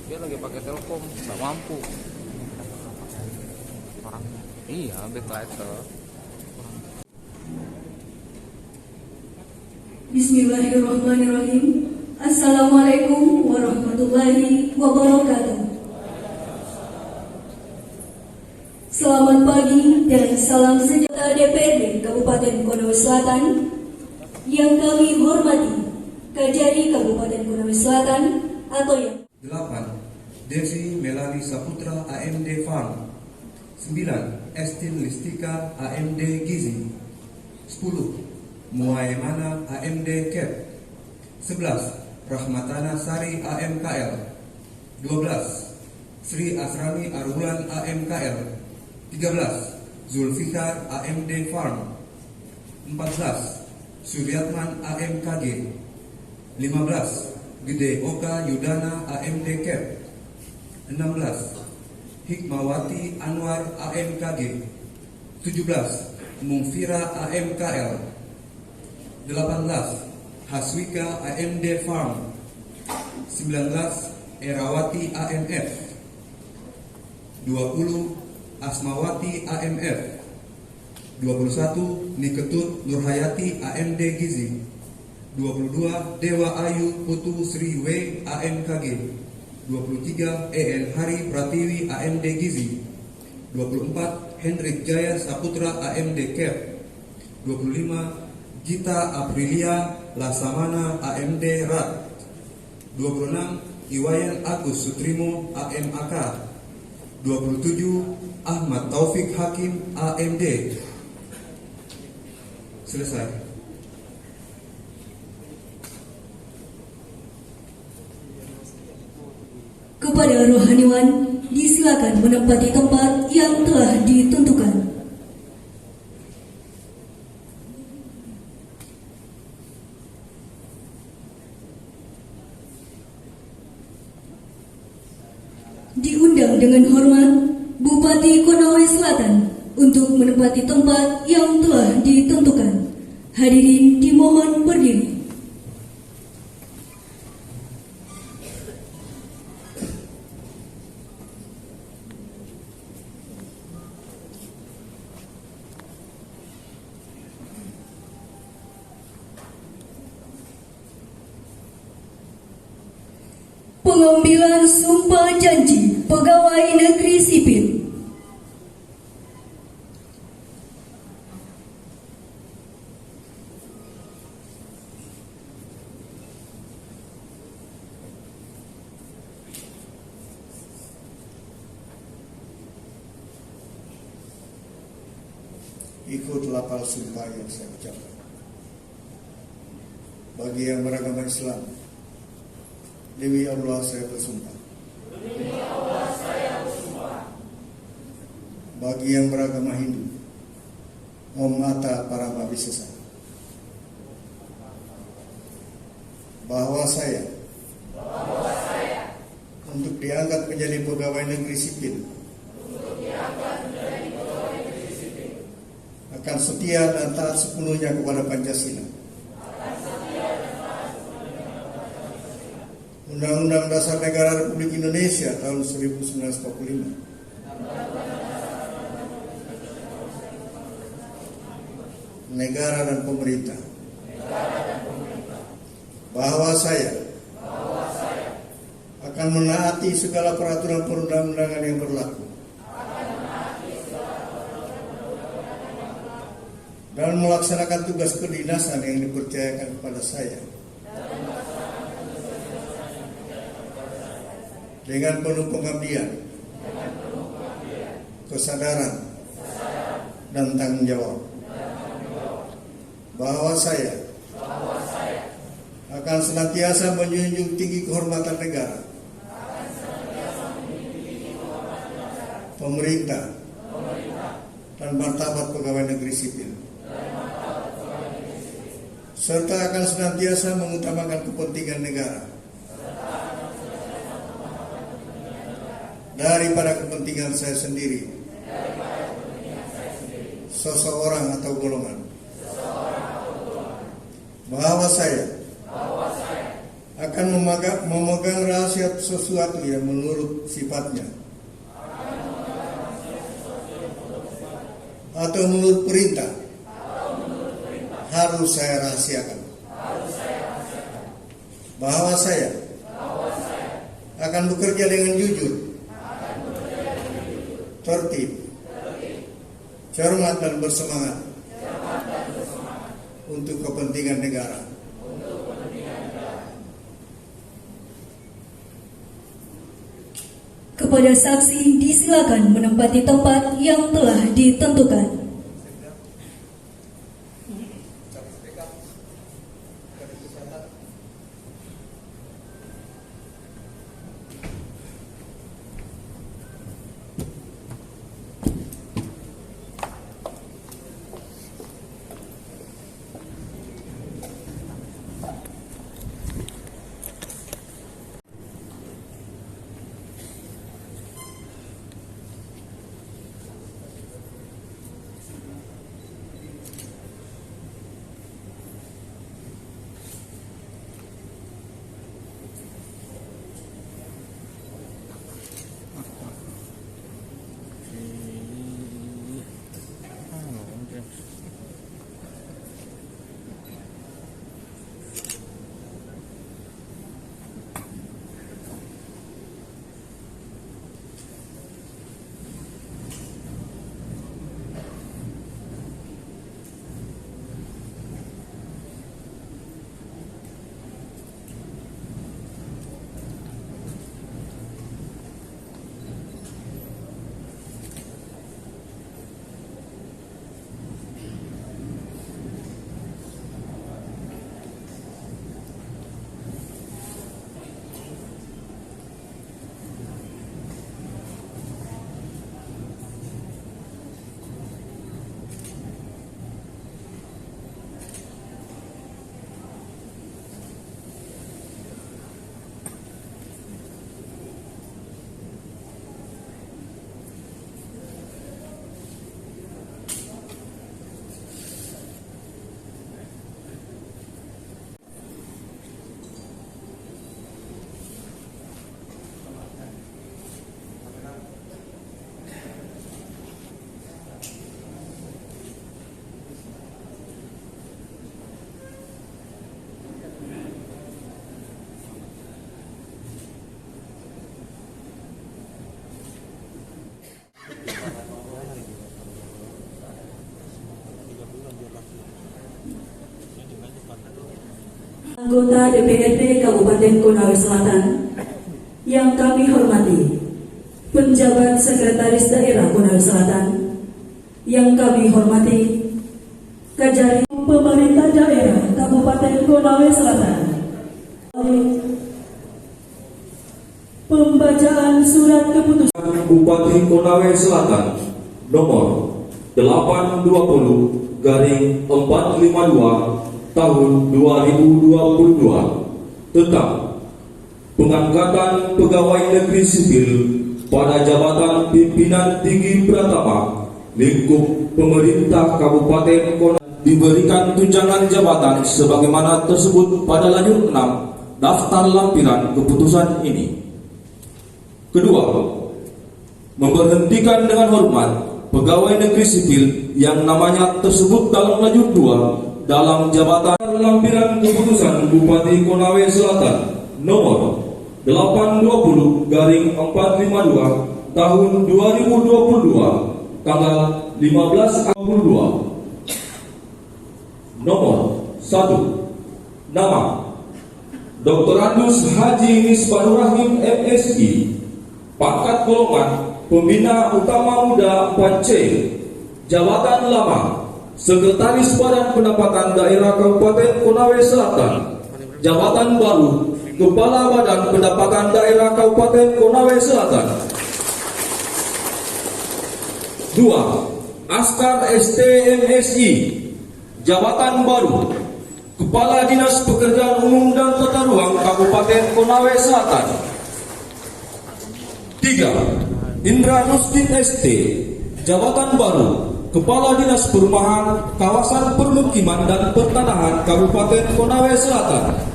Dia lagi pakai Telkom, nggak mampu orangnya. Iya, backlighter. Bismillahirrahmanirrahim. Assalamualaikum warahmatullahi wabarakatuh. Selamat pagi dan salam sejahtera DPRD Kabupaten Konawe Selatan yang kami hormati, Kajari Kabupaten Konawe Selatan atau yang 8. Desi Melali Saputra AMD Farm. 9. Estin Listika AMD Gizi. 10. Muaimana AMD Cap. 11. Rahmatana Sari AMKL. 12. Sri Asrani Arhulan AMKL. 13. Zulfikar AMD Farm. 14. Suryatman AMKG. 15. Gede Oka Yudana AMD Cap. 16. Hikmawati Anwar AMKG. 17. Mungfira AMKL. 18. Haswika AMD Farm. 19. Erawati AMF. 20. Asmawati AMF. 21. Niketut Nurhayati AMD Gizi. 22. Dewa Ayu Putu Sri W AMKG. 23. EN Hari Pratiwi AMD Gizi. 24. Hendrik Jaya Saputra AMD Cap. 25. Gita Aprilia Lasamana AMD RAT. 26. Iwayan Agus Sutrimo AMAK. 27. Ahmad Taufik Hakim AMD. Selesai. kepada rohaniwan disilakan menempati tempat yang telah ditentukan. Diundang dengan hormat Bupati Konawe Selatan untuk menempati tempat yang telah ditentukan. Hadirin dimohon berdiri. Pengambilan sumpah janji pegawai negeri sipil. Ikut lapal sumpah yang saya ucapkan. Bagi yang beragama Islam, demi Allah saya bersumpah. Demi Allah saya bersumpah. Bagi yang beragama Hindu, Om Mata Paramabhisesa, bahwa saya untuk diangkat menjadi pegawai negeri sipil akan setia dan taat sepenuhnya kepada Pancasila, Undang-Undang Dasar Negara Republik Indonesia tahun 1945, negara dan pemerintah, bahwa saya akan menaati segala peraturan perundang-undangan yang berlaku dan melaksanakan tugas kedinasan yang dipercayakan kepada saya dengan penuh pengabdian, kesadaran, dan tanggung jawab. Bahwa saya akan senantiasa menjunjung tinggi kehormatan negara, pemerintah, dan martabat pegawai negeri sipil, serta akan senantiasa mengutamakan kepentingan negara daripada kepentingan saya sendiri, seseorang atau golongan. Bahwa saya akan memegang rahasia sesuatu yang menurut sifatnya atau menurut perintah harus saya rahasiakan, bahwa saya akan bekerja dengan jujur, tertib, cermat dan bersemangat untuk kepentingan negara. Kepada saksi disilakan menempati tempat yang telah ditentukan. Anggota DPRD Kabupaten Konawe Selatan yang kami hormati, penjabat Sekretaris Daerah Konawe Selatan yang kami hormati, Kajari Pemerintah Daerah Kabupaten Konawe Selatan. Pembacaan surat keputusan Bupati Konawe Selatan nomor 820/452 tahun 2022 tentang pengangkatan pegawai negeri sipil pada jabatan pimpinan tinggi Pratama lingkup pemerintah Kabupaten Konawe diberikan tunjangan jabatan sebagaimana tersebut pada lanjut 6 daftar lampiran keputusan ini. Kedua, memberhentikan dengan hormat pegawai negeri sipil yang namanya tersebut dalam lanjut 2 dalam jabatan lampiran keputusan Bupati Konawe Selatan nomor 820/452 tahun 2022 tanggal 15 April 2022. Nomor 1. Nama Dr. Andus Haji Misbahur Rahim MSI, pangkat golongan Pembina Utama Muda 4C, jabatan lama Sekretaris Badan Pendapatan Daerah Kabupaten Konawe Selatan, jabatan baru Kepala Badan Pendapatan Daerah Kabupaten Konawe Selatan. 2. Askar STMSI, jabatan baru Kepala Dinas Pekerjaan Umum dan Tata Ruang Kabupaten Konawe Selatan. 3. Indra Rusdin ST, jabatan baru Kepala Dinas Perumahan, Kawasan Permukiman dan Pertanahan Kabupaten Konawe Selatan. 4.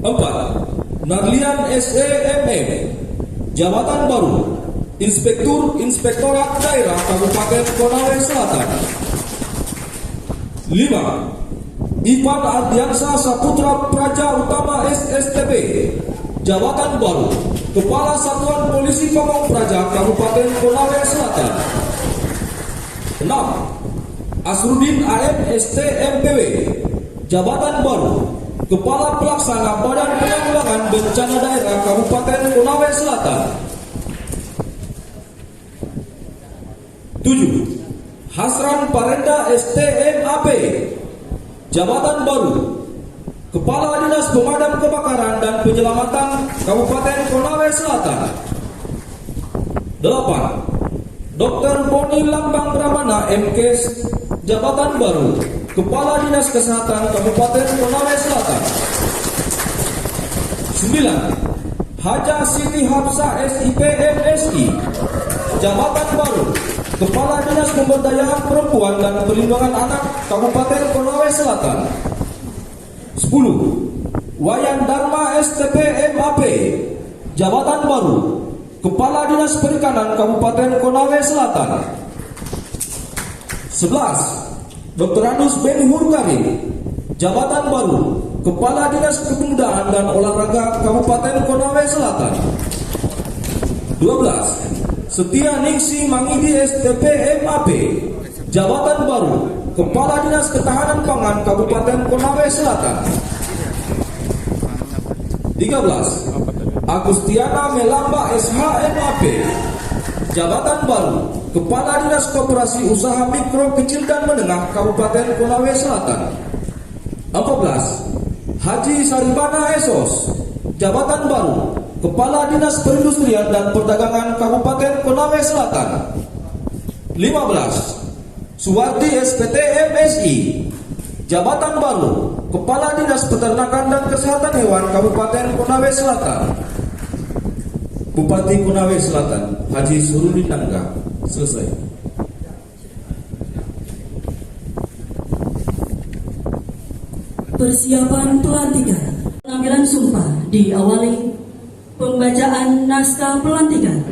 4. Narlian SEMM, jabatan baru Inspektorat Daerah Kabupaten Konawe Selatan. 5. Ivan Ardiansa Saputra Praja Utama SSTB, jabatan baru Kepala Satuan Polisi Pamong Praja Kabupaten Konawe Selatan. 6. Asrudin AM ST MPW, jabatan baru Kepala Pelaksana Badan Penanggulangan Bencana Daerah Kabupaten Konawe Selatan. 7. Hasran Parenda ST MAP, jabatan baru Kepala Dinas Pemadam Kebakaran dan Penyelamatan Kabupaten Konawe Selatan. 8. Dr. Boni Lambang Brahmana MKes, jabatan baru Kepala Dinas Kesehatan Kabupaten Konawe Selatan. 9. Haja Siti Hafsah SIP MSI, jabatan baru Kepala Dinas Pemberdayaan Perempuan dan Perlindungan Anak Kabupaten Konawe Selatan. 10. Wayan Dharma STP MAP, jabatan baru Kepala Dinas Perikanan Kabupaten Konawe Selatan. 11. Dr. Anus Ben Hurkarin, jabatan baru Kepala Dinas Kepemudaan dan Olahraga Kabupaten Konawe Selatan. 12. Setia Ningsi Mangidi STP MAP, jabatan baru Kepala Dinas Ketahanan Pangan Kabupaten Konawe Selatan. 13. Agustiana Melamba SH MAP, jabatan baru Kepala Dinas Koperasi Usaha Mikro Kecil dan Menengah Kabupaten Konawe Selatan. 14. Haji Saribana Esos, jabatan baru Kepala Dinas Perindustrian dan Perdagangan Kabupaten Konawe Selatan. 15. Suwardi SPT MSI, jabatan baru Kepala Dinas Peternakan dan Kesehatan Hewan Kabupaten Konawe Selatan. Bupati Konawe Selatan Haji Surudin Nangga. Selesai. Persiapan pelantikan. Pengambilan sumpah diawali pembacaan naskah pelantikan.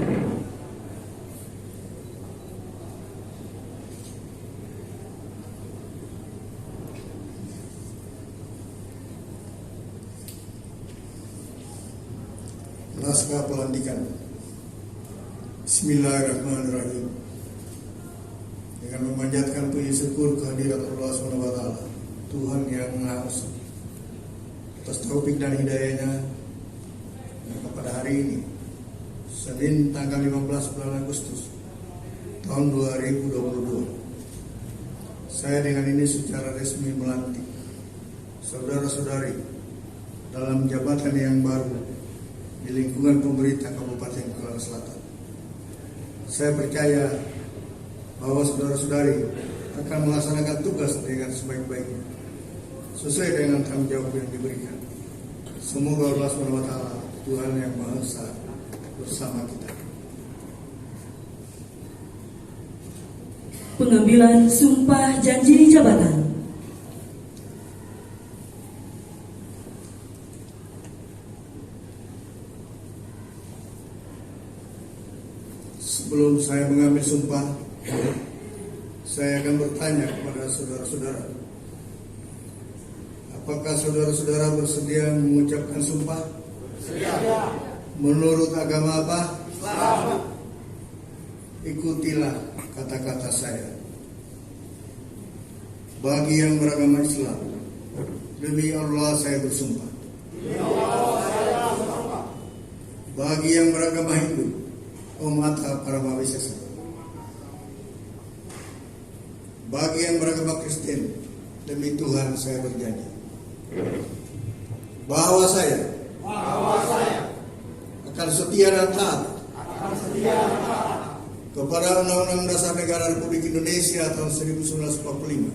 Naskah pelantikan. Bismillahirrahmanirrahim. Dengan memanjatkan puji syukur kehadirat Allah SWT, Tuhan yang Maha Esa, atas taufik dan hidayahnya pada hari ini, Senin tanggal 15 bulan Agustus tahun 2022, saya dengan ini secara resmi melantik saudara-saudari dalam jabatan yang baru di lingkungan pemerintah Kabupaten Konawe Selatan. Saya percaya bahwa saudara-saudari akan melaksanakan tugas dengan sebaik-baiknya, sesuai dengan tanggung jawab yang diberikan. Semoga Allah SWT, Tuhan yang Maha Esa, bersama kita. Pengambilan sumpah janji jabatan. Sebelum saya mengambil sumpah, saya akan bertanya kepada saudara-saudara, apakah saudara-saudara bersedia mengucapkan sumpah? Siap. Menurut agama apa? Islam. Ikutilah kata-kata saya. Bagi yang beragama Islam, demi Allah saya bersumpah. Bagi yang beragama Hindu, Om Mata Paramawisa. Bagi yang beragama Kristen, demi Tuhan saya berjanji bahwa saya akan setia dan taat kepada Undang-Undang Dasar Negara Republik Indonesia tahun 1945,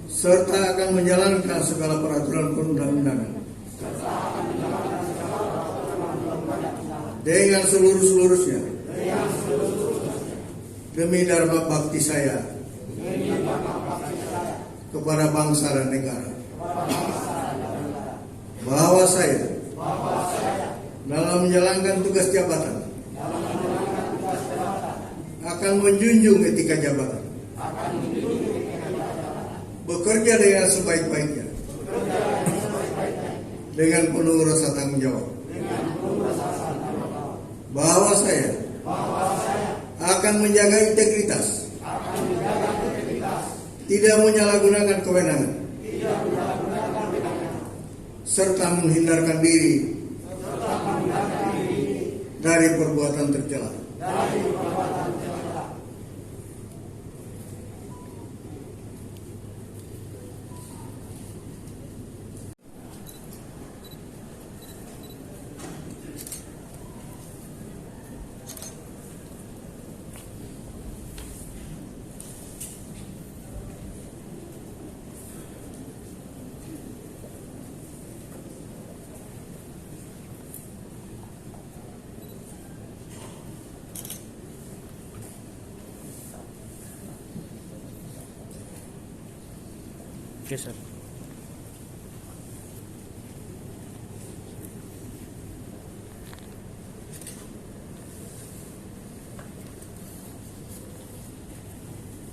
serta akan menjalankan segala peraturan perundang-undangan dengan seluruh-seluruhnya demi dharma bakti saya kepada bangsa dan negara, bahwa saya dalam menjalankan tugas jabatan akan menjunjung etika jabatan, bekerja dengan sebaik-baiknya, dengan penuh rasa tanggung jawab, bahwa saya akan menjaga integritas, tidak menyalahgunakan kewenangan, serta menghindarkan diri dari perbuatan tercela. Oke, sir.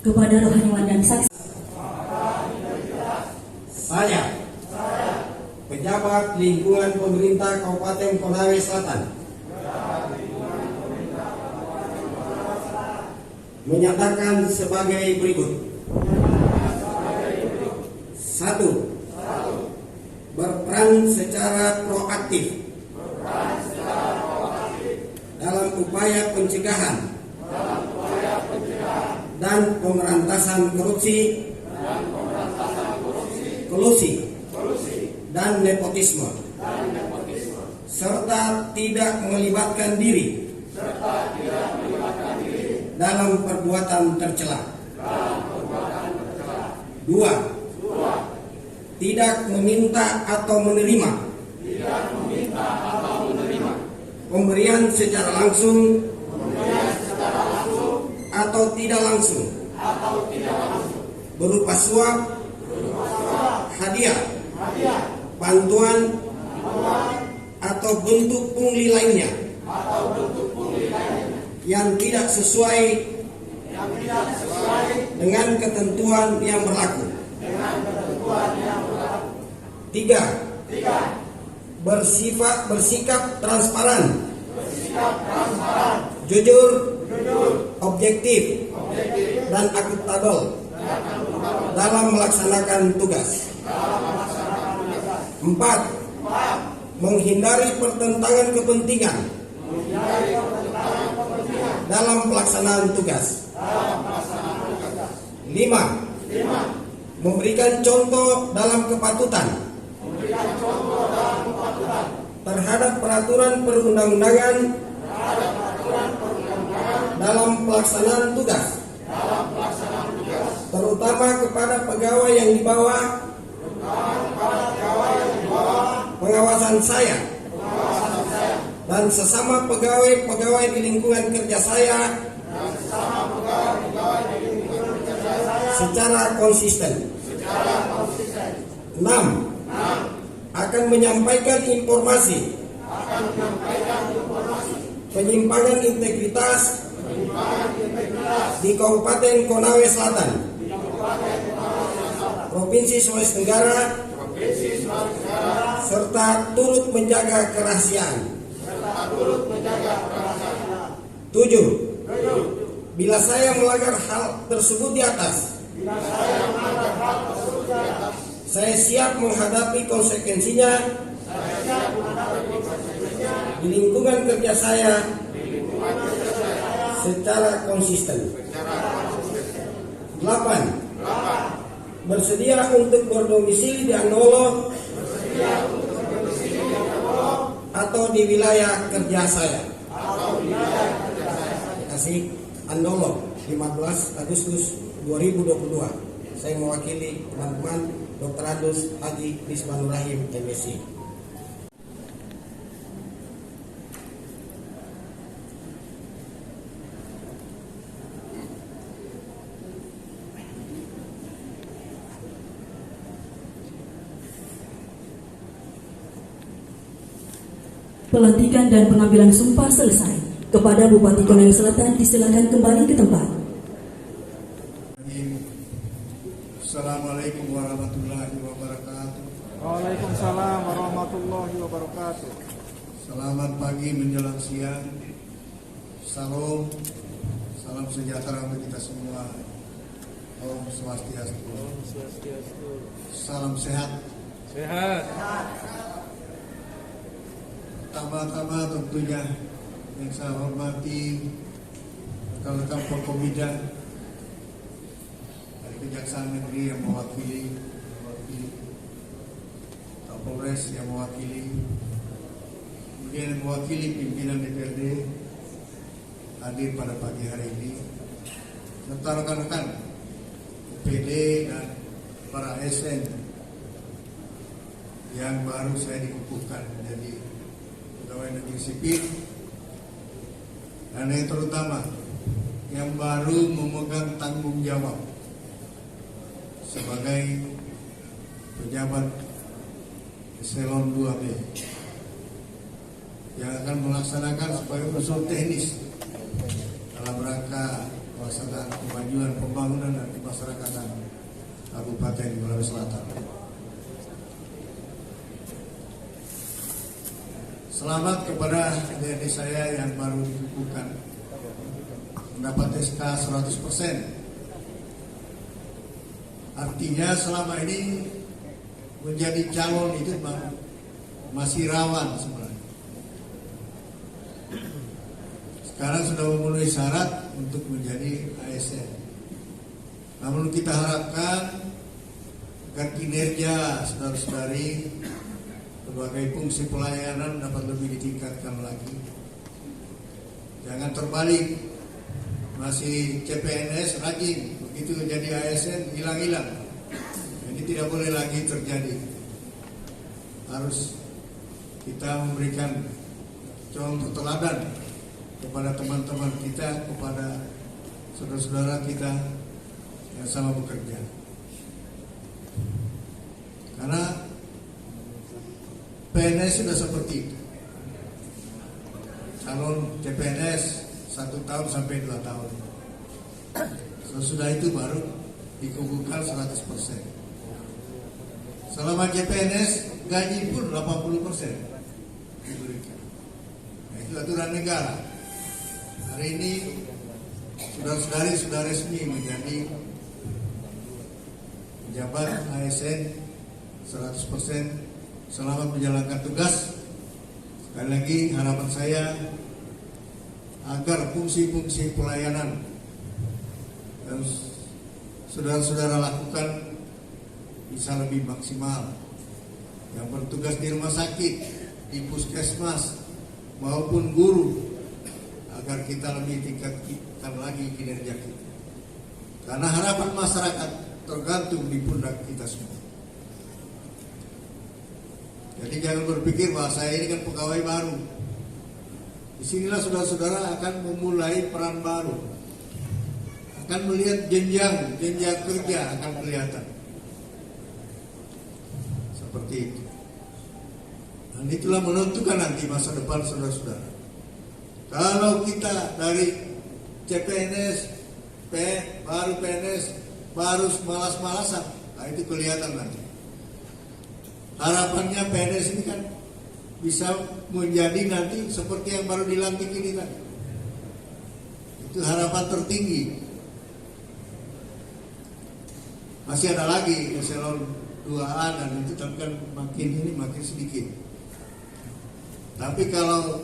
Kepada rohaniwan dan saksi, Saya, pejabat lingkungan pemerintah Kabupaten Konawe Selatan, menyatakan sebagai berikut. 1. Berperan secara proaktif dalam upaya pencegahan dan pemberantasan korupsi, kolusi, dan nepotisme, serta tidak melibatkan diri dalam perbuatan tercela. 2. Tidak meminta atau menerima pemberian secara langsung atau tidak langsung berupa suap, hadiah, bantuan, atau bentuk pungli lainnya yang tidak sesuai dengan ketentuan yang berlaku. 3. Bersikap transparan, jujur, objektif, dan akuntabel dalam melaksanakan tugas. 4. Menghindari pertentangan kepentingan dalam pelaksanaan tugas. 5. Memberikan contoh dalam kepatutan terhadap peraturan perundang-undangan dalam pelaksanaan tugas, terutama kepada pegawai yang di bawah pengawasan saya dan sesama pegawai di lingkungan kerja saya secara konsisten. 6. Akan menyampaikan informasi penyimpangan integritas di Kabupaten Konawe Selatan, Provinsi Sulawesi Tenggara, serta turut menjaga kerahasiaan. 7. Bila saya melanggar hal tersebut di atas, saya siap menghadapi konsekuensinya di lingkungan kerja saya secara konsisten. 8. Bersedia untuk berdomisili di Andolo atau di wilayah kerja saya. Terima kasih. Andolo, 15 Agustus 2022. Saya mewakili teman-teman Dr. Adus Haji Misbanur Rahim, MSc. Pelantikan dan pengambilan sumpah selesai. Kepada Bupati Konawe Selatan disilakan kembali ke tempat. Assalamualaikum warahmatullahi wabarakatuh. Waalaikumsalam warahmatullahi wabarakatuh. Selamat pagi menjelang siang. Salam sejahtera untuk kita semua. Om Swastiastu. Salam sehat. Sehat. Pertama-tama tentunya yang saya hormati rekan-rekan Forkombida dari Kejaksaan Negeri yang mewakili Kapolres yang mewakili, kemudian yang mewakili pimpinan DPRD hadir pada pagi hari ini, serta rekan-rekan PD dan para ASN yang baru saya dikukuhkan menjadi pegawai negeri sipil, dan yang terutama yang baru memegang tanggung jawab sebagai pejabat eselon 2B yang akan melaksanakan sebagai unsur teknis dalam rangka pelaksanaan kemajuan pembangunan dan kemasyarakatan Kabupaten Konawe Selatan. Selamat kepada adik-adik saya yang baru dikukuhkan mendapat SK 100%. Artinya selama ini menjadi calon itu masih rawan sebenarnya. Sekarang sudah memenuhi syarat untuk menjadi ASN. Namun kita harapkan agar kinerja saudara-saudari sebagai fungsi pelayanan dapat lebih ditingkatkan lagi. Jangan terbalik, masih CPNS rajin, begitu jadi ASN hilang-hilang. Ini tidak boleh lagi terjadi. Harus kita memberikan contoh teladan kepada teman-teman kita, kepada saudara-saudara kita yang sama bekerja. Karena PNS sudah seperti itu. Calon CPNS 1 tahun sampai 2 tahun. Sesudah itu baru dikukuhkan 100%. Selama CPNS gaji pun 80% diberikan. Nah, itu aturan negara. Hari ini saudara-saudari sudah resmi menjadi pejabat ASN 100%. Selamat menjalankan tugas. Sekali lagi harapan saya agar fungsi-fungsi pelayanan yang saudara-saudara lakukan bisa lebih maksimal. Yang bertugas di rumah sakit, di puskesmas maupun guru, agar kita lebih tingkatkan lagi kinerja kita. Karena harapan masyarakat tergantung di pundak kita semua. Jadi jangan berpikir bahwa saya ini kan pegawai baru. Disinilah saudara-saudara akan memulai peran baru. Akan melihat jenjang kerja akan kelihatan. Seperti itu. Dan itulah menentukan nanti masa depan saudara-saudara. Kalau kita dari CPNS, baru PNS, baru malas-malasan, nah itu kelihatan nanti. Harapannya PNS ini kan bisa menjadi nanti seperti yang baru dilantik ini kan. Itu harapan tertinggi. Masih ada lagi eselon 2A dan itu tapi kan makin sedikit. Tapi kalau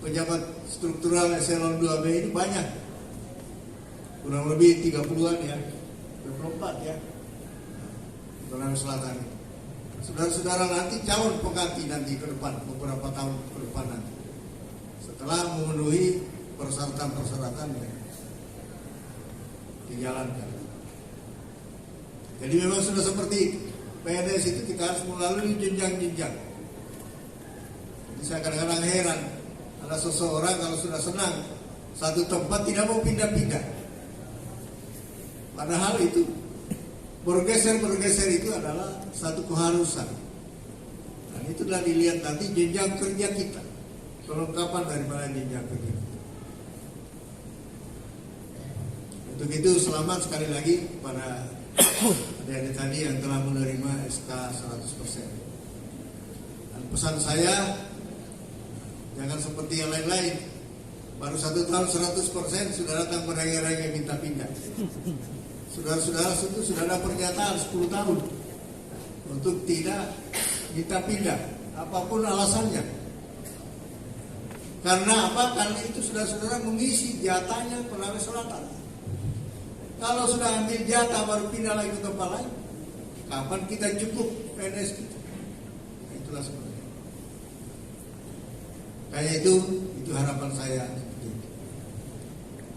pejabat struktural eselon 2B ini banyak. Kurang lebih 30-an ya. 24 ya. Konawe Selatan. Saudara-saudara nanti calon pengganti nanti ke depan, beberapa tahun ke depan nanti. Setelah memenuhi persyaratan-persyaratan yang dijalankan. Jadi memang sudah seperti itu. PNS itu kita harus melalui jenjang-jenjang. Jadi saya kadang-kadang heran, ada seseorang kalau sudah senang satu tempat tidak mau pindah-pindah. Padahal itu bergeser itu adalah satu keharusan. Dan itulah dilihat nanti jenjang kerja kita, kelengkapan daripada jenjang kerja kita. Untuk itu selamat sekali lagi kepada adik-adik tadi yang telah menerima SK 100%. Dan pesan saya, jangan seperti yang lain-lain, baru 1 tahun 100% sudah datang merengek-rengek minta pindah. Saudara-saudara itu sudah ada pernyataan 10 tahun untuk tidak minta pindah, apapun alasannya. Karena apa? Karena itu saudara-saudara mengisi jatahnya Konawe Selatan. Kalau sudah ambil jatah baru pindah lagi ke tempat lain, kapan kita cukup PNS kita? Nah, itulah sebenarnya. Kayak itu harapan saya.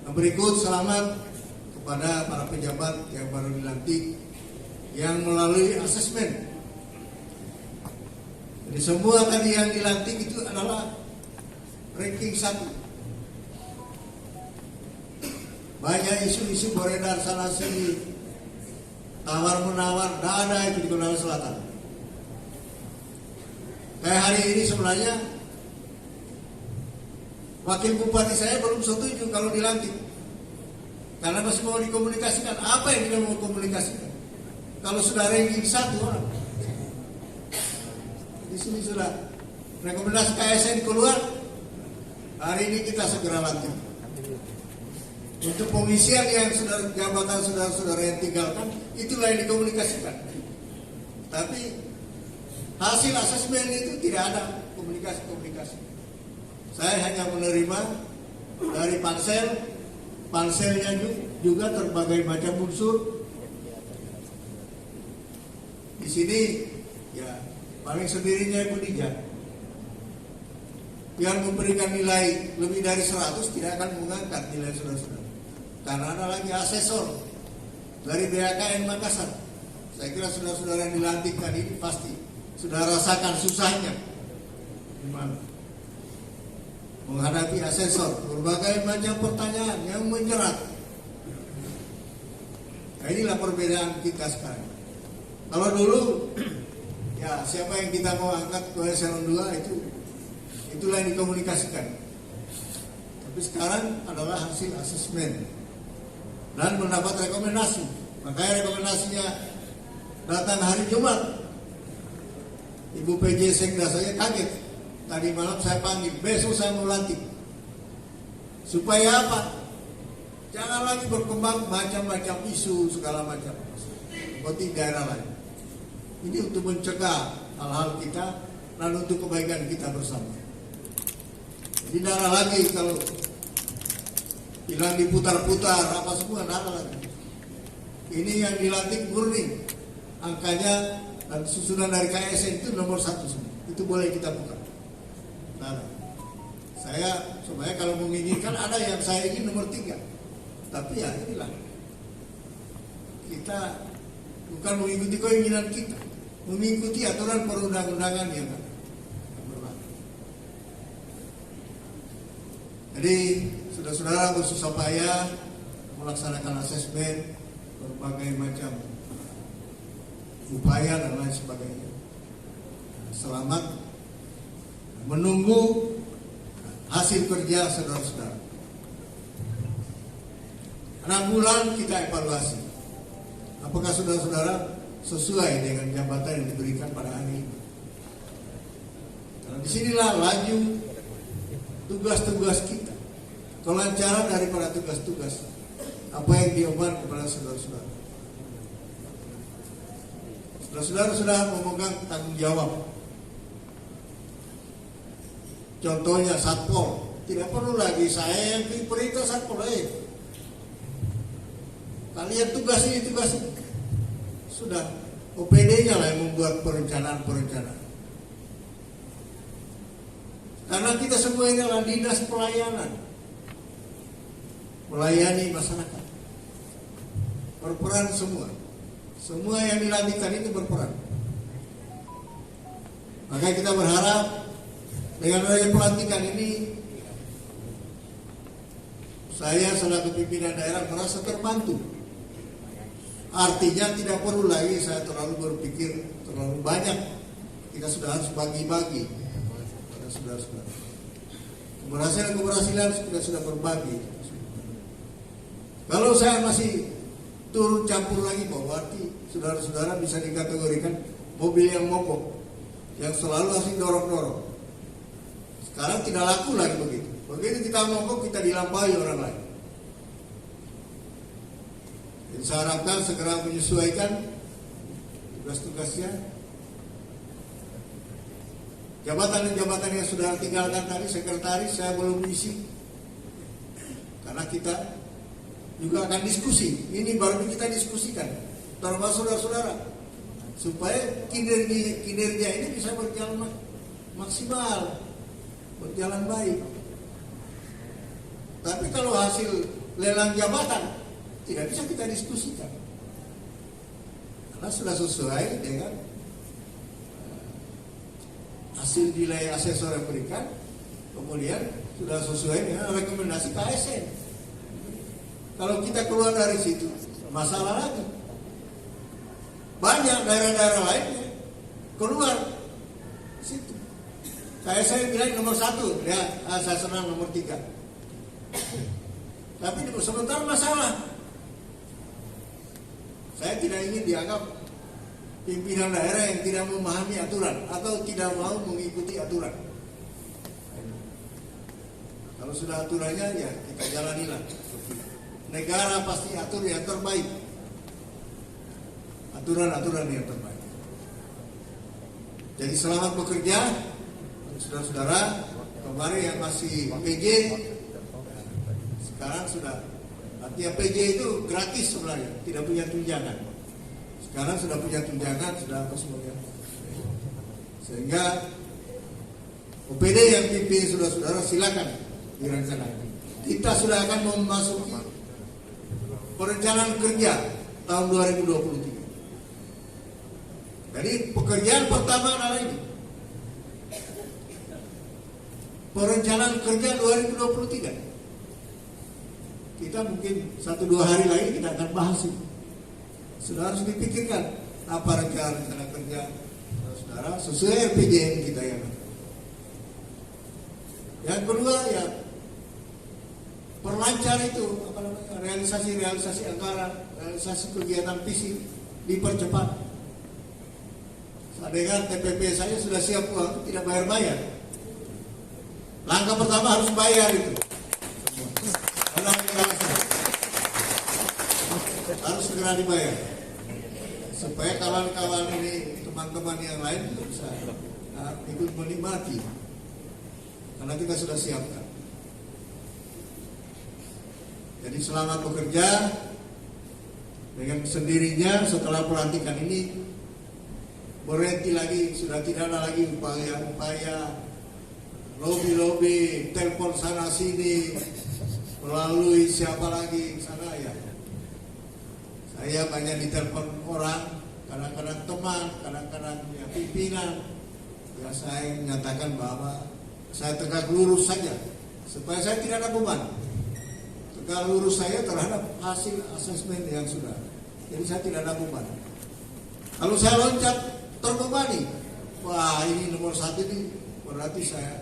Nah, berikut selamat kepada para pejabat yang baru dilantik, yang melalui asesmen. Jadi semua tadi yang dilantik itu adalah ranking 1. Banyak isu-isu beredar sana sini, tawar-menawar, tidak ada itu di Konawe Selatan. Kayak hari ini sebenarnya wakil bupati saya belum setuju kalau dilantik, karena masih mau dikomunikasikan. Apa yang kita mau komunikasikan? Kalau sudah ranking 1 orang, di sini sudah rekomendasi KSN keluar, hari ini kita segera lantik. Untuk pengisian yang sudah jabatan saudara-saudara yang tinggalkan, itulah yang dikomunikasikan. Tapi hasil asesmen itu tidak ada komunikasi. Saya hanya menerima dari panselnya juga berbagai macam unsur. Di sini ya paling sendirinya Ibu Dija yang memberikan nilai lebih dari 100 tidak akan mengangkat nilai saudara-saudara. Karena ada lagi asesor dari BHKN Makassar. Saya kira saudara-saudara yang dilantik tadi ini pasti sudah rasakan susahnya gimana menghadapi asesor, berbagai macam pertanyaan yang menjerat. Nah, inilah perbedaan kita sekarang. Kalau dulu ya siapa yang kita mau angkat ke eselon 2 itulah yang dikomunikasikan. Tapi sekarang adalah hasil asesmen dan mendapat rekomendasi. Makanya rekomendasinya datang hari Jumat. Ibu PJ Sekda saya kaget. Tadi malam saya panggil, besok saya mau lantik. Supaya apa? Jangan lagi berkembang macam-macam isu segala macam seperti daerah lain. Ini untuk mencegah hal-hal kita dan untuk kebaikan kita bersama. Jadi darah lagi kalau hilang diputar-putar apa semua darah lagi. Ini yang dilantik murni, angkanya dan susunan dari KSN itu nomor 1 semua. Itu boleh kita buka. Nah, saya supaya kalau menginginkan ada yang saya ingin nomor 3. Tapi ya inilah kita bukan mengikuti keinginan kita, mengikuti aturan perundang-undangan yang ada. Jadi saudara-saudara bersusah payah melaksanakan asesmen, berbagai macam upaya dan lain sebagainya. Selamat menunggu hasil kerja saudara-saudara. 6 bulan kita evaluasi. Apakah saudara-saudara sesuai dengan jabatan yang diberikan pada hari ini? Karena disinilah laju tugas-tugas kita, kelancaran daripada tugas-tugas apa yang dioban kepada saudara-saudara. Saudara-saudara sudah memegang tanggung jawab. Contohnya Satpol, tidak perlu lagi saya yang perintah Satpol. Kalian tugas ini. Sudah OPD-nya lah yang membuat perencanaan. Karena kita semua ini adalah dinas pelayanan, melayani masyarakat, berperan semua yang dilantikkan itu berperan. Maka kita berharap dengan adanya pelantikan ini, saya selaku pimpinan daerah merasa terbantu. Artinya tidak perlu lagi saya terlalu berpikir terlalu banyak kita sudah harus bagi-bagi pada saudara-saudara. Keberhasilan kita sudah berbagi. Kalau saya masih turun campur lagi, berarti saudara-saudara bisa dikategorikan mobil yang mogok, yang selalu harus dorong-dorong. Sekarang tidak laku lagi begitu. Begitu kita mogok, kita dilampaui orang lain. Jadi saya harapkan segera menyesuaikan tugas-tugasnya. Jabatan yang sudah tinggalkan tadi, sekretaris saya belum isi, karena kita juga akan diskusi. Ini baru kita diskusikan, termasuk saudara-saudara, supaya kinerja ini bisa berjalan maksimal, berjalan baik. Tapi kalau hasil lelang jabatan tidak bisa kita diskusikan, karena sudah sesuai dengan hasil nilai asesor yang berikan, kemudian sudah sesuai dengan rekomendasi KSN. Kalau kita keluar dari situ, masalah lagi. Banyak daerah-daerah lain keluar situ. KSN bilang nomor 1, ya saya senang nomor 3. Tapi sementara masalah. Saya tidak ingin dianggap pimpinan daerah yang tidak memahami aturan atau tidak mau mengikuti aturan. Kalau sudah aturannya, ya kita jalanilah. Negara pasti atur yang terbaik. Aturan-aturan yang terbaik. Jadi selamat bekerja, saudara-saudara. Kemarin yang masih PJ, sekarang sudah. Artinya PJ itu gratis sebenarnya, tidak punya tunjangan. Sekarang sudah punya tunjangan, sudah apa semuanya. Sehingga OPD yang pimpin saudara-saudara silakan direncanakan. Kita sudah akan memasuki perencanaan kerja tahun 2023. Jadi pekerjaan pertama adalah ini. Perencanaan kerja 2023. Kita mungkin 1-2 hari lagi kita akan bahas ini. Sudah harus dipikirkan apa rencana kerja saudara sesuai RPJM kita yang. Yang kedua ya perlancar itu apa namanya, realisasi anggaran, realisasi kegiatan fisik dipercepat. Saya dengar TPP saya sudah siap uang, tidak bayar. Langkah pertama harus bayar itu. Harus segera dibayar supaya kawan-kawan ini, teman-teman yang lain bisa ikut menikmati, karena kita sudah siapkan. Jadi selamat bekerja. Dengan sendirinya setelah pelantikan ini berhenti lagi, sudah tidak ada lagi upaya lobby, telepon sana sini, melalui siapa lagi sana ya. Saya banyak ditelepon orang, kadang-kadang teman, kadang-kadang ya pimpinan. Ya saya menyatakan bahwa saya tegak lurus saja, supaya saya tidak ada beban. Tegak lurus saya terhadap hasil asesmen yang sudah. Jadi saya tidak ada beban. Kalau saya loncat terbebani, wah ini nomor 1 ini berarti saya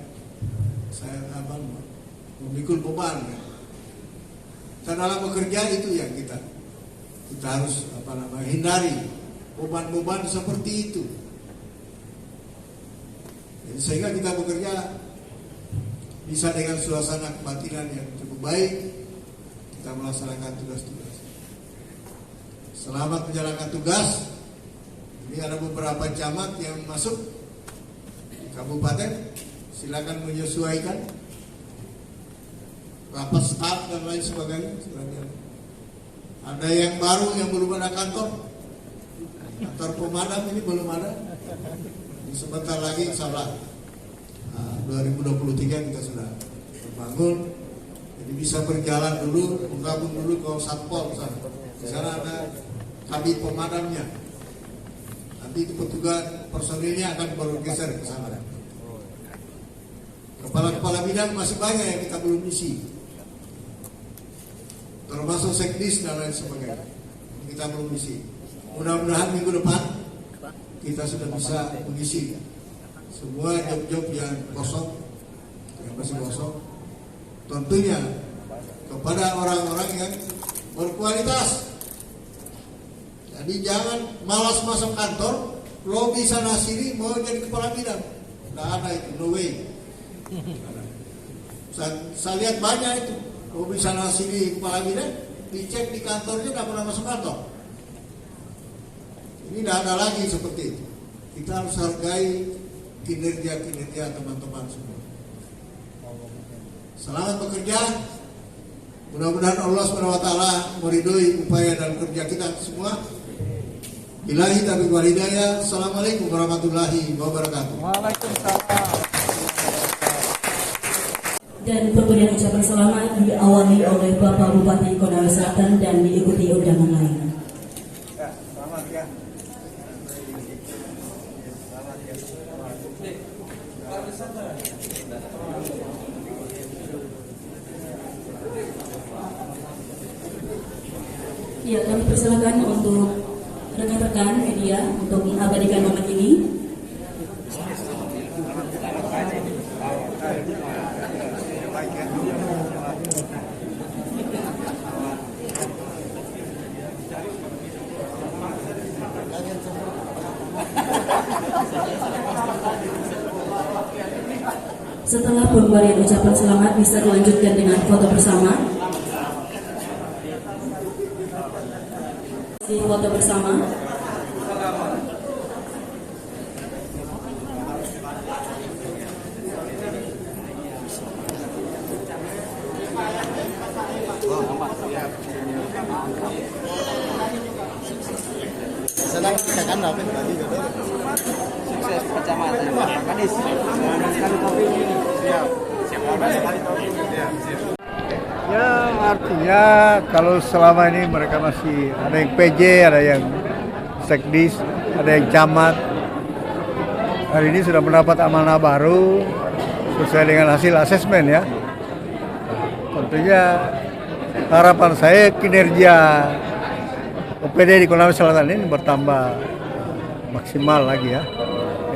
memikul beban. Ya. Dan dalam bekerja itu yang kita harus hindari beban-beban seperti itu. Jadi sehingga kita bekerja bisa dengan suasana kebatinan yang cukup baik, kita melaksanakan tugas-tugas. Selamat menjalankan tugas. Ini ada beberapa camat yang masuk di kabupaten, silakan menyesuaikan rapat staf dan lain sebagainya. Ada yang baru yang belum ada kantor pemadam ini belum ada. Ini sebentar lagi insyaallah 2023 kita sudah bangun. Jadi bisa berjalan dulu, menggabung dulu ke Satpol sana. Di sana ada kabin pemadamnya. Nanti itu petugas personilnya akan bergeser ke sana. Kepala-kepala bidang masih banyak yang kita belum isi, termasuk sekdis dan lain sebagainya. Kita belum isi. Mudah-mudahan minggu depan kita sudah bisa mengisi semua job-job yang kosong, yang masih kosong, tentunya kepada orang-orang yang berkualitas. Jadi jangan malas masuk kantor, lobby sana sini mau jadi kepala bidang. Nggak ada itu, no way. Saya lihat banyak itu, lobby sana sini kepala bidang, dicek di kantornya nggak pernah masuk kantor. Ini tidak ada lagi seperti itu. Kita harus hargai kinerja teman-teman semua. Selamat bekerja. Mudah-mudahan Allah SWT meridhoi upaya dan kerja kita semua. Billahi taufiq wal hidayah. Assalamualaikum warahmatullahi wabarakatuh. Waalaikumsalam. Dan pemberian ucapan selamat diawali oleh Bapak Bupati Konawe Selatan dan diikuti undangan lainnya. Ya, selamat ya. Ya, kami persilakan untuk rekan-rekan media untuk mengabadikan momen ini. Setelah pemberian ucapan selamat bisa dilanjutkan dengan foto bersama. Di foto bersama. Senang kan David tadi gitu. Sukses kecamatan Kadis. Ya, artinya kalau selama ini mereka masih ada yang PJ, ada yang sekdis, ada yang camat. Hari ini sudah mendapat amanah baru sesuai dengan hasil asesmen ya. Tentunya harapan saya kinerja OPD di Konawe Selatan ini bertambah maksimal lagi ya.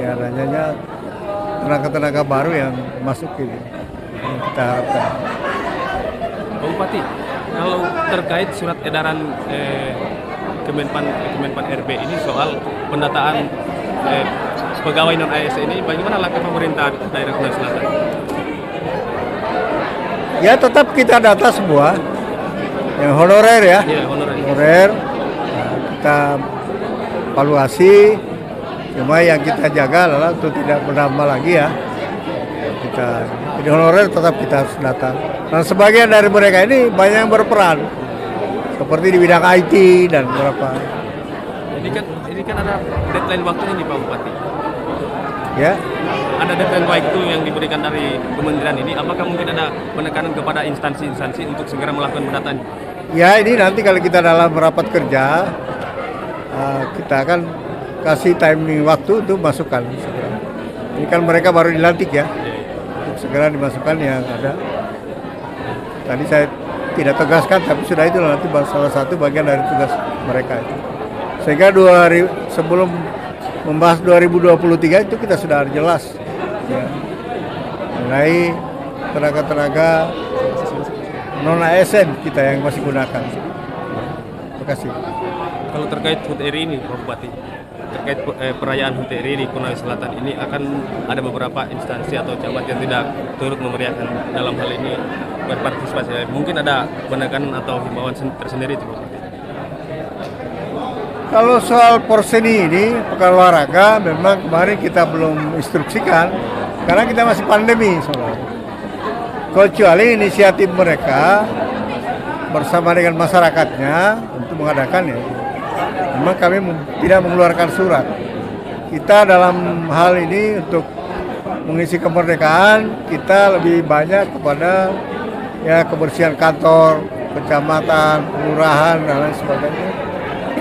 Ya, adanya tenaga-tenaga baru yang masuk ini yang kita harapkan. Pak Bupati, kalau terkait surat edaran Kemenpan RB ini soal pendataan pegawai non ASN ini, bagaimana langkah pemerintah daerah Konawe Selatan? Ya tetap kita data semua yang honorer ya, Ya, honorer. Nah, kita evaluasi. Cuma yang kita jaga adalah untuk tidak menambah lagi ya. Jadi honorer tetap kita harus data. Dan sebagian dari mereka ini banyak yang berperan, seperti di bidang IT dan beberapa. Ini kan ada deadline waktunya nih Pak Bupati. Ya, Ada deadline waktu yang diberikan dari kementerian ini. Apakah mungkin ada penekanan kepada instansi-instansi untuk segera melakukan pendataan? ya ini nanti kalau kita dalam rapat kerja, kita akan kasih timing waktu untuk masukkan segera. Ini kan mereka baru dilantik ya, untuk segera dimasukkan yang ada. Tadi saya tidak tegaskan, tapi sudah itu nanti salah satu bagian dari tugas mereka itu. Sehingga sebelum membahas 2023 itu kita sudah jelas ya, mengenai tenaga-tenaga non ASN kita yang masih gunakan. Terima kasih. Kalau terkait HUT RI ini Pak Bupati, terkait perayaan HUT RI di Konawe Selatan ini akan ada beberapa instansi atau camat yang tidak turut memeriahkan dalam hal ini berpartisipasi. Mungkin ada penekanan atau himbauan tersendiri itu Pak Bupati. Kalau soal porseni ini, pekan olahraga memang kemarin kita belum instruksikan karena kita masih pandemi soalnya. Kecuali inisiatif mereka bersama dengan masyarakatnya untuk mengadakan ya. Memang kami tidak mengeluarkan surat. Kita dalam hal ini untuk mengisi kemerdekaan kita lebih banyak kepada ya kebersihan kantor, kecamatan, kelurahan dan lain sebagainya.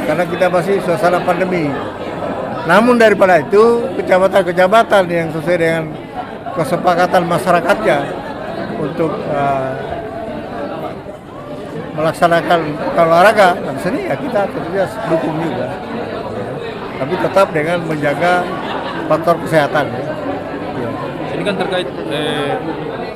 Karena kita masih suasana pandemi. Namun daripada itu, kecamatan-kecamatan yang sesuai dengan kesepakatan masyarakatnya untuk melaksanakan olahraga dan seni ya kita tentunya dukung juga. Tapi tetap dengan menjaga faktor kesehatan. Ya. Ini kan terkait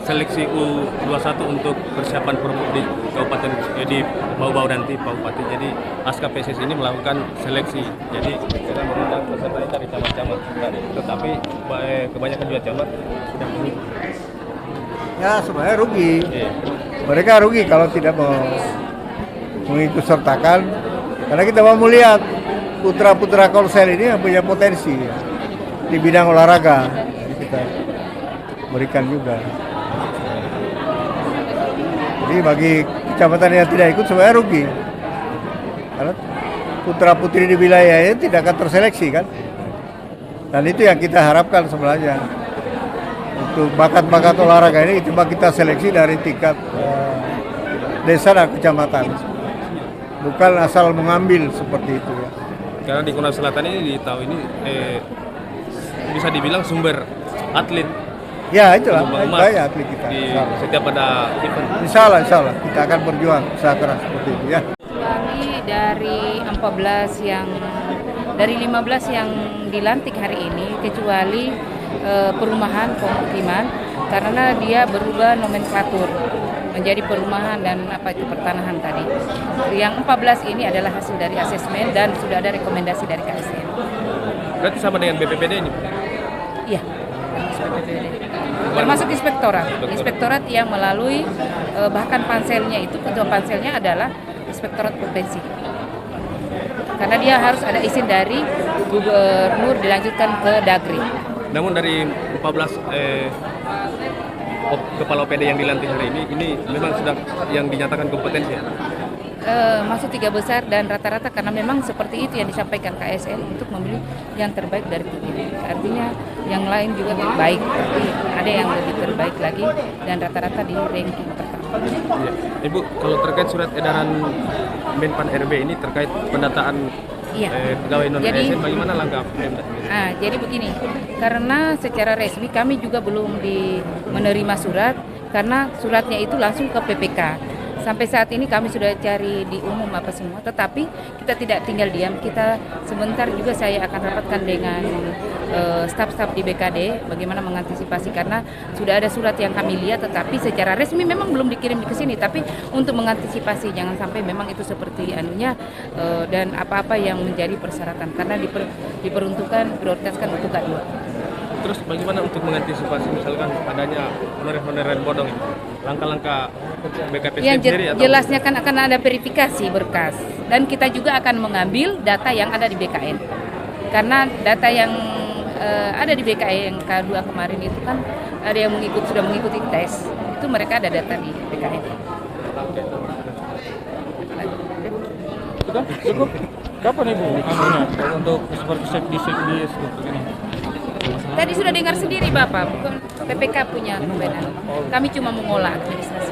seleksi U21 untuk persiapan Permuk di Kabupaten di Bau-Bau nanti Pak Bupati. Jadi Aska PSSI ini melakukan seleksi. Jadi kita mengundang peserta dari camat-camat, tetapi kebanyakan juga camat sudah menikah. Ya sebenarnya rugi. Iya. Mereka rugi kalau tidak mau mengikut sertakan. Karena kita mau lihat putra-putra Korsel ini yang punya potensi di bidang olahraga. Jadi kita berikan juga. Jadi bagi kecamatan yang tidak ikut sebenarnya rugi. Karena putra-putri di wilayah ini tidak akan terseleksi kan. Dan itu yang kita harapkan sebenarnya. Untuk bakat-bakat olahraga ini coba kita seleksi dari tingkat desa dan kecamatan. Bukan asal mengambil seperti itu ya. Karena di Konawe Selatan ini di tahun ini bisa dibilang sumber atlet. Ya itulah, Emas banyak atlet kita. di setiap ada event. Insya Allah kita akan berjuang usaha keras seperti itu ya. Kecuali dari 15 yang dilantik hari ini, kecuali perumahan pemukiman, karena dia berubah nomenklatur menjadi perumahan dan pertanahan tadi. Yang 14 ini adalah hasil dari asesmen dan sudah ada rekomendasi dari KSN. Berarti sama dengan BPPD ini? Iya, termasuk inspektorat. Inspektorat yang melalui bahkan panselnya itu, ketua panselnya adalah inspektorat provinsi. Karena dia harus ada izin dari gubernur dilanjutkan ke Dagri. Namun dari 14 kepala OPD yang dilantik hari ini memang sudah yang dinyatakan kompetensi ya? Masuk 3 besar dan rata-rata karena memang seperti itu yang disampaikan KSN untuk memilih yang terbaik dari ini. Artinya yang lain juga baik, tapi ada yang lebih terbaik lagi dan rata-rata di ranking pertama. Ya. Ibu, kalau terkait surat edaran Menpan RB ini terkait pendataan pegawai non-ASN, bagaimana langkah Pemda? Jadi begini, karena secara resmi kami juga belum menerima surat, karena suratnya itu langsung ke PPK. Sampai saat ini kami sudah cari di umum apa semua, tetapi kita tidak tinggal diam. Kita sebentar juga saya akan rapatkan dengan staf-staf di BKD bagaimana mengantisipasi, karena sudah ada surat yang kami lihat, tetapi secara resmi memang belum dikirim ke sini. Tapi untuk mengantisipasi jangan sampai memang itu seperti anunya dan apa-apa yang menjadi persyaratan, karena diperuntukkan prioritaskan untuk K2. Terus bagaimana untuk mengantisipasi misalkan adanya honorer-honorer bodong ini? Langkah-langkah BKP sendiri atau? Jelasnya kan akan ada verifikasi berkas dan kita juga akan mengambil data yang ada di BKN. Karena data yang ada di BKN yang K2 kemarin itu kan ada yang sudah mengikuti tes. Itu mereka ada data di BKN. Sudah cukup. Kapan Ibu untuk seperti safety ini? Tadi sudah dengar sendiri Bapak, PPK punya kewenangan. Kami cuma mengolah administrasi.